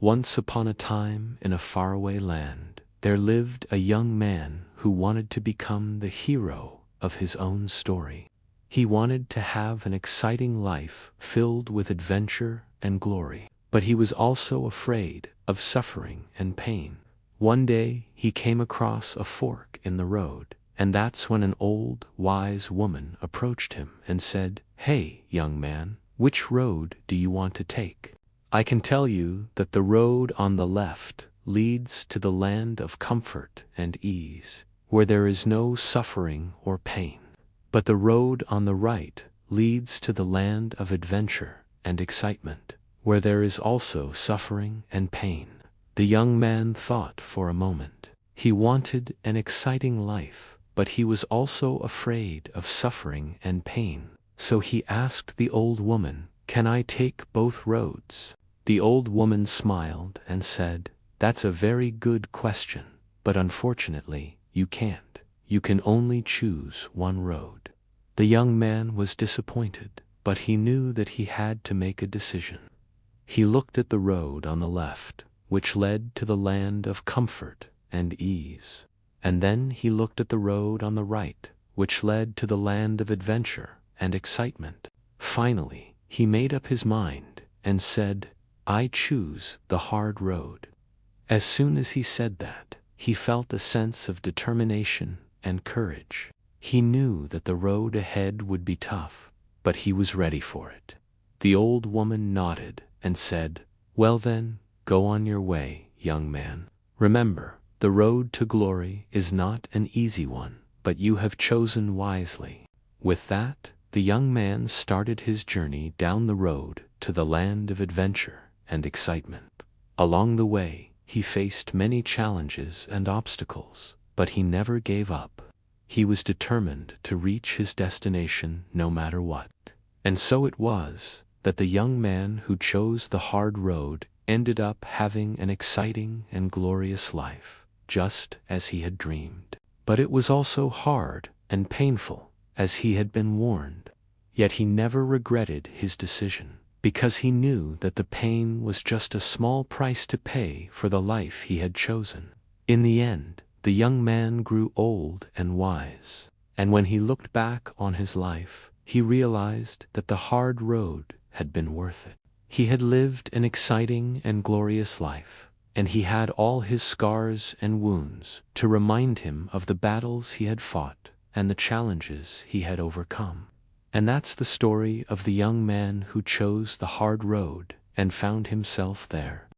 Once upon a time, in a faraway land, there lived a young man who wanted to become the hero of his own story. He wanted to have an exciting life filled with adventure and glory, but he was also afraid of suffering and pain. One day he came across a fork in the road, and that's when an old, wise woman approached him and said, "Hey, young man, which road do you want to take? I can tell you that the road on the left leads to the land of comfort and ease, where there is no suffering or pain. But the road on the right leads to the land of adventure and excitement, where there is also suffering and pain." The young man thought for a moment. He wanted an exciting life, but he was also afraid of suffering and pain. So he asked the old woman, "Can I take both roads?" The old woman smiled and said, "That's a very good question, but unfortunately, you can't. You can only choose one road." The young man was disappointed, but he knew that he had to make a decision. He looked at the road on the left, which led to the land of comfort and ease. And then he looked at the road on the right, which led to the land of adventure and excitement. Finally, he made up his mind and said, "I choose the hard road." As soon as he said that, he felt a sense of determination and courage. He knew that the road ahead would be tough, but he was ready for it. The old woman nodded and said, "Well then, go on your way, young man. Remember, the road to glory is not an easy one, but you have chosen wisely." With that, the young man started his journey down the road to the land of adventure and excitement. Along the way, he faced many challenges and obstacles, but he never gave up. He was determined to reach his destination no matter what. And so it was that the young man who chose the hard road ended up having an exciting and glorious life, just as he had dreamed. But it was also hard and painful, as he had been warned. Yet he never regretted his decision, because he knew that the pain was just a small price to pay for the life he had chosen. In the end, the young man grew old and wise, and when he looked back on his life, he realized that the hard road had been worth it. He had lived an exciting and glorious life, and he had all his scars and wounds to remind him of the battles he had fought and the challenges he had overcome. And that's the story of the young man who chose the hard road and found himself there.